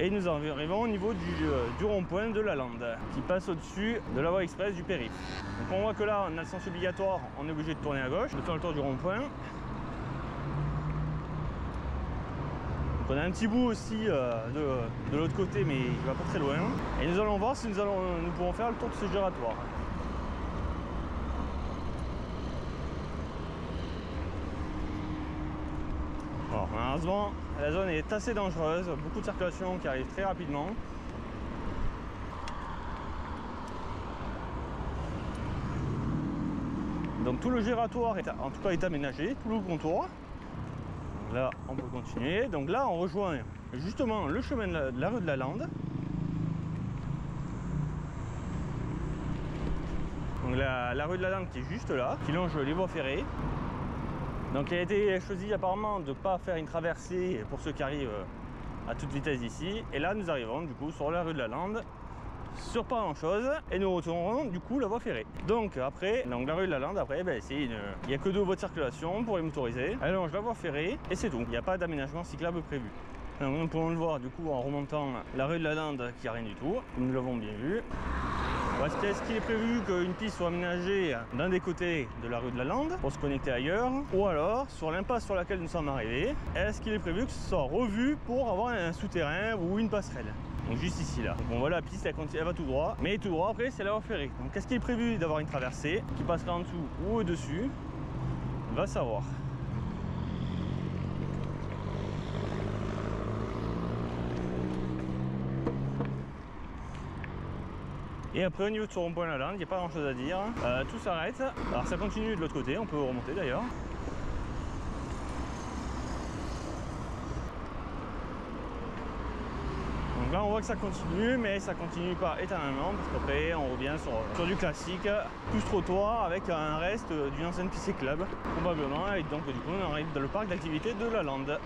Et nous arrivons au niveau du rond-point de la Lande, qui passe au-dessus de la voie express du périph'. Donc on voit que là, on a le sens obligatoire, on est obligé de tourner à gauche, de faire le tour du rond-point. On a un petit bout aussi de l'autre côté, mais il va pas très loin. Et nous allons voir si nous pourrons faire le tour de ce giratoire. Alors, malheureusement, la zone est assez dangereuse, beaucoup de circulation qui arrive très rapidement. Donc tout le giratoire en tout cas est aménagé, tout le contour. Là, on peut continuer. Donc là, on rejoint justement le chemin de la rue de la Lande. Donc la rue de la Lande qui est juste là, qui longe les voies ferrées. Donc il a été choisi apparemment de ne pas faire une traversée pour ceux qui arrivent à toute vitesse ici. Et là, nous arrivons du coup sur la rue de la Lande, sur pas grand chose, et nous retournons du coup la voie ferrée. Donc après, la rue de la Lande, après, ben, il n'y a que 2 voies de circulation pour les motorisés. Elle longe la voie ferrée et c'est tout. Il n'y a pas d'aménagement cyclable prévu. Donc nous pouvons le voir du coup en remontant la rue de la Lande qui n'a rien du tout, comme nous l'avons bien vu. Est-ce qu'il est prévu qu'une piste soit aménagée d'un des côtés de la rue de la Lande pour se connecter ailleurs, ou alors sur l'impasse sur laquelle nous sommes arrivés, est-ce qu'il est prévu que ce soit revu pour avoir un souterrain ou une passerelle? Donc juste ici là. Donc on voit la piste, elle va tout droit, mais tout droit après c'est la voie ferrée. Donc est-ce qu'il est prévu d'avoir une traversée qui passera en dessous ou au-dessus? On va savoir. Et après au niveau de ce rond-point la Lande, il n'y a pas grand chose à dire. Tout s'arrête. Alors ça continue de l'autre côté, on peut remonter d'ailleurs. Donc là on voit que ça continue, mais ça continue pas éternellement parce qu'après on revient sur du classique, plus trottoir avec un reste d'une ancienne piste cyclable probablement, et donc du coup on arrive dans le parc d'activité de la Lande.